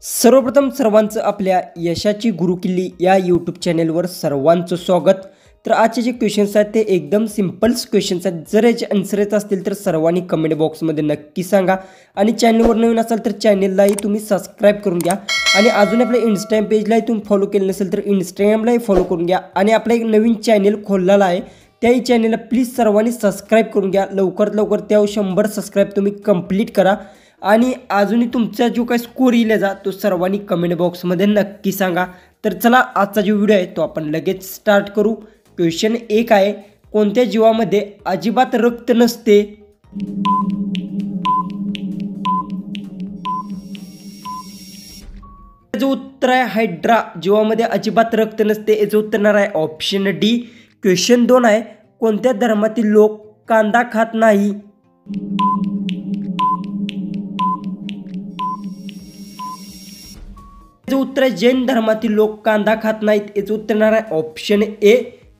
सर्वप्रथम सर्वांचं आपल्या यशाची गुरुकिल्ली या यूट्यूब चॅनेलवर सर्वांचं स्वागत। तर आजचे जे क्वेश्चन्स आहेत ते एकदम सिंपल्स क्वेश्चन्स आहेत। जर याचे आन्सर येत असतील तर सर्वांनी कमेंट बॉक्समध्ये नक्की सांगा आणि चॅनलवर नवीन असाल तर चॅनललाही तुम्ही सबस्क्राइब करून घ्या आणि अजून आपल्या इंस्टाग्राम पेजलाही तुम्ही फॉलो केलं नसेल तर इंस्टाग्रामलाही फॉलो करून घ्या आणि आपला एक नवीन चॅनल खोललेला आहे त्याही चॅनलला प्लीज सर्वांनी सबस्क्राइब करून घ्या। लवकरात लवकर त्या 100 सबस्क्राइब तुम्ही कंप्लीट करा आणि अजूनही तुमचा जो काही स्कोर येईल जा तो सर्वांनी कमेंट बॉक्समध्ये नक्की सांगा। तर चला आजचा जो व्हिडिओ आहे तो आपण लगेच स्टार्ट करू। क्वेश्चन 1 आहे, कोणत्या जीवामध्ये अजिबात रक्त नसते? जो उत्तर आहे हायड्रा जीवामध्ये अजिबात रक्त नसते, याचं उत्तर आहे ऑप्शन डी। क्वेश्चन 2 आहे, कोणत्या धर्मातील लोक कांदा खात नाही? उत्तर जैन धर्मातील लोक कांदा खात नाहीत, याचं उत्तर आहे ऑप्शन ए।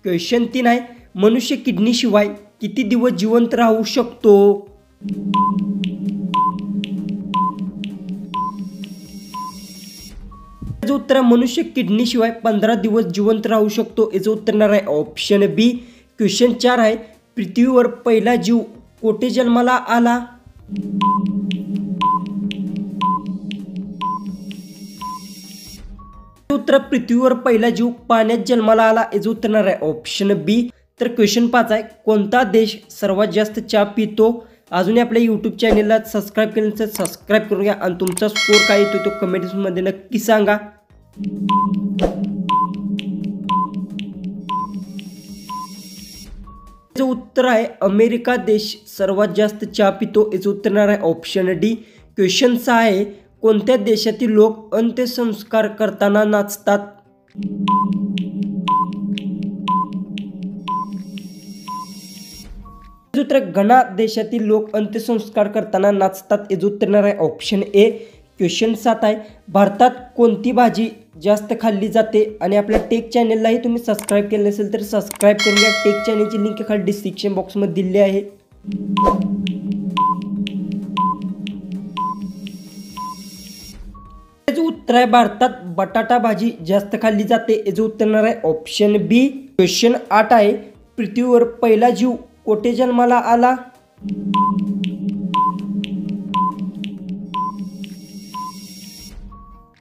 क्वेश्चन 3 आहे, मनुष्य किडनी शिवाय किती दिवस जिवंत राहू शकतो? याचं उत्तर मनुष्य किडनी शिवाय 15 दिवस जिवंत राहू शकतो, याचं उत्तर आहे ऑप्शन बी। क्वेश्चन 4 आहे, पृथ्वीवर पहिला जीव कोठे जन्माला आला? उत्तर पृथ्वीवर पहिला जीव पाण्यात जन्माला आला, याचं उत्तर आहे ऑप्शन बी। तर क्वेश्चन 5 आहे, कोणता देश सर्वात जास्त चहा पितो? अजूनही आपल्या यूट्यूब चॅनलला सबस्क्राइब केलं तर सबस्क्राइब करून घ्या आणि तुमचा स्कोर काय येतो तो कमेंट्समध्ये नक्की सांगा। याचं उत्तर आहे अमेरिका देश सर्वात जास्त चहा पितो, याचं उत्तर आहे ऑप्शन डी। क्वेश्चन 6 आहे, कोणत्या देशातील लोक अंत्यसंस्कार करताना नाचतात? उत्तर घना देशातील लोक अंत्यसंस्कार करताना नाचतात, याचं उत्तर आहे ऑप्शन ए। क्वेश्चन 7 आहे, भारतात कोणती भाजी जास्त खाल्ली जाते? आणि आपल्या टेक चॅनललाही तुम्ही सबस्क्राइब केलं नसेल तर सबस्क्राइब करून घ्या। टेक चॅनलची लिंक खाली डिस्क्रिप्शन बॉक्समध्ये दिली आहे। उत्तर आहे भारतात बटाटा भाजी जास्त खाल्ली जाते, याचं उत्तर आहे ऑप्शन बी। क्वेश्चन 8 आहे, पृथ्वीवर पहिला जीव कोठे जन्माला आला?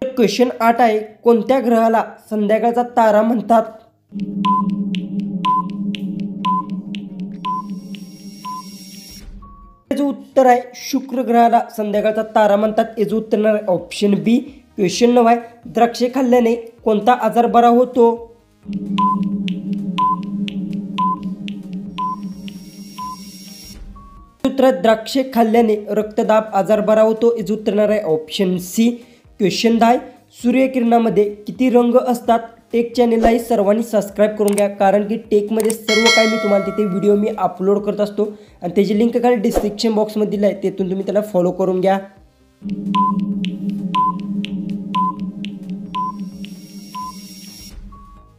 क्वेश्चन 8 आहे, कोणत्या ग्रहाला संध्याकाळचा तारा म्हणतात? याचं उत्तर आहे शुक्र ग्रहाला संध्याकाळचा तारा म्हणतात, याचं उत्तर आहे ऑप्शन बी। क्वेश्चन 9 आहे, द्राक्षे खाल्ल्याने कोणता आजार बरा होतो? उत्तर द्राक्षे खाल्ल्याने रक्तदाब आजार बरा होतो, याचं उत्तर आहे ऑप्शन सी। क्वेश्चन 10, सूर्यकिरणामध्ये किती रंग असतात? टेक चॅनललाही सर्वांनी सबस्क्राइब करून घ्या कारण की टेकमध्ये सर्व काही मी तुम्हाला तिथे व्हिडिओ मी अपलोड करत असतो आणि त्याची लिंक खाली डिस्क्रिप्शन बॉक्समध्ये दिली आहे, तेथून तुम्ही त्याला फॉलो करून घ्या।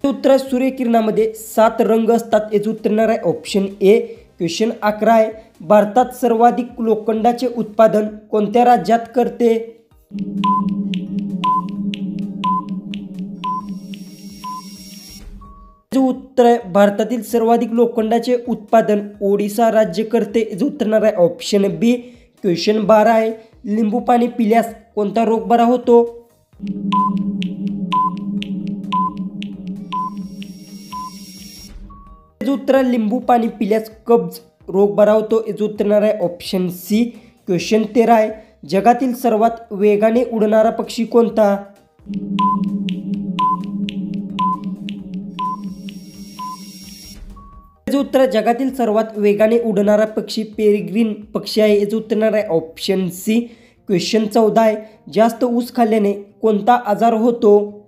उत्तर सूर्यकिरणामध्ये 7 रंग असतात, याचं उत्तर आहे ऑप्शन ए। क्वेश्चन 11 आहे, भारतात सर्वाधिक लोखंडाचे उत्पादन कोणत्या राज्यात करते? उत्तर आहे भारतातील सर्वाधिक लोखंडाचे उत्पादन ओडिशा राज्य करते, याचं उत्तर आहे ऑप्शन बी। क्वेश्चन 12 आहे, लिंबू पाणी पिल्यास कोणता रोग बरा होतो? उत्तर लिंबू पाणी पिल्यास कब्ज रोग बरा होतो, याचं उत्तर आहे ऑप्शन सी। क्वेश्चन 13 आहे, जगातील सर्वात वेगाने उडणारा पक्षी कोणता? उत्तर जगातील सर्वात वेगाने उडणारा पक्षी पेरिग्रीन पक्षी आहे, याचं उत्तर आहे ऑप्शन सी। क्वेश्चन 14 आहे, जास्त ऊस खाल्ल्याने कोणता आजार होतो?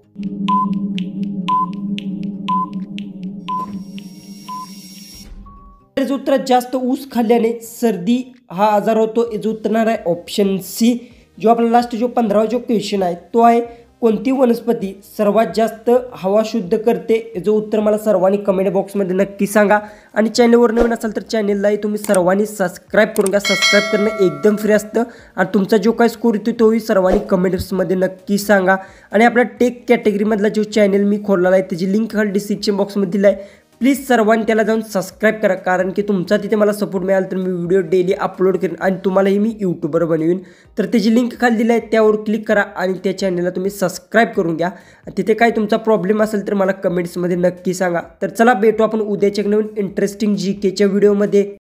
उत्तर जास्त ऊस खाल्ल्याने सर्दी हा आजार होतो, याचं उत्तर आहे ऑप्शन सी। जो आपला लास्ट जो 15वा जो क्वेश्चन आहे तो आहे, कोणती वनस्पती सर्वात जास्त हवा शुद्ध करते? याचं उत्तर मला सर्वांनी कमेंट बॉक्समध्ये नक्की सांगा. आणि चॅनलवर नवीन असाल तर चॅनललाही तुम्ही सर्वांनी सबस्क्राईब करून घ्या. सबस्क्राईब करणं एकदम फ्री असतं आणि तुमचा जो काय स्कोर येतो तोही सर्वांनी कमेंट्समध्ये नक्की सांगा. आणि आपल्या टेक कॅटेगरीमधला जो चॅनल मी खोललेला आहे त्याची लिंक खाली डिस्क्रिप्शन बॉक्समध्ये दिला आहे. प्लीज सर्वांनी त्याला जाऊन सबस्क्राईब करा, कारण की तुमचा तिथे मला सपोर्ट मिळाला तर मी व्हिडिओ डेली अपलोड करेन आणि तुम्हालाही मी यूट्यूबर बनवीन. तर त्याची लिंक खाली दिली आहे, त्यावर क्लिक करा आणि त्या चॅनलला तुम्ही सबस्क्राईब करून घ्या. तिथे काय तुमचा प्रॉब्लेम असेल तर मला कमेंट्समध्ये नक्की सांगा. तर चला भेटू आपण उद्याच्या नवीन इंटरेस्टिंग GKच्या व्हिडिओमध्ये.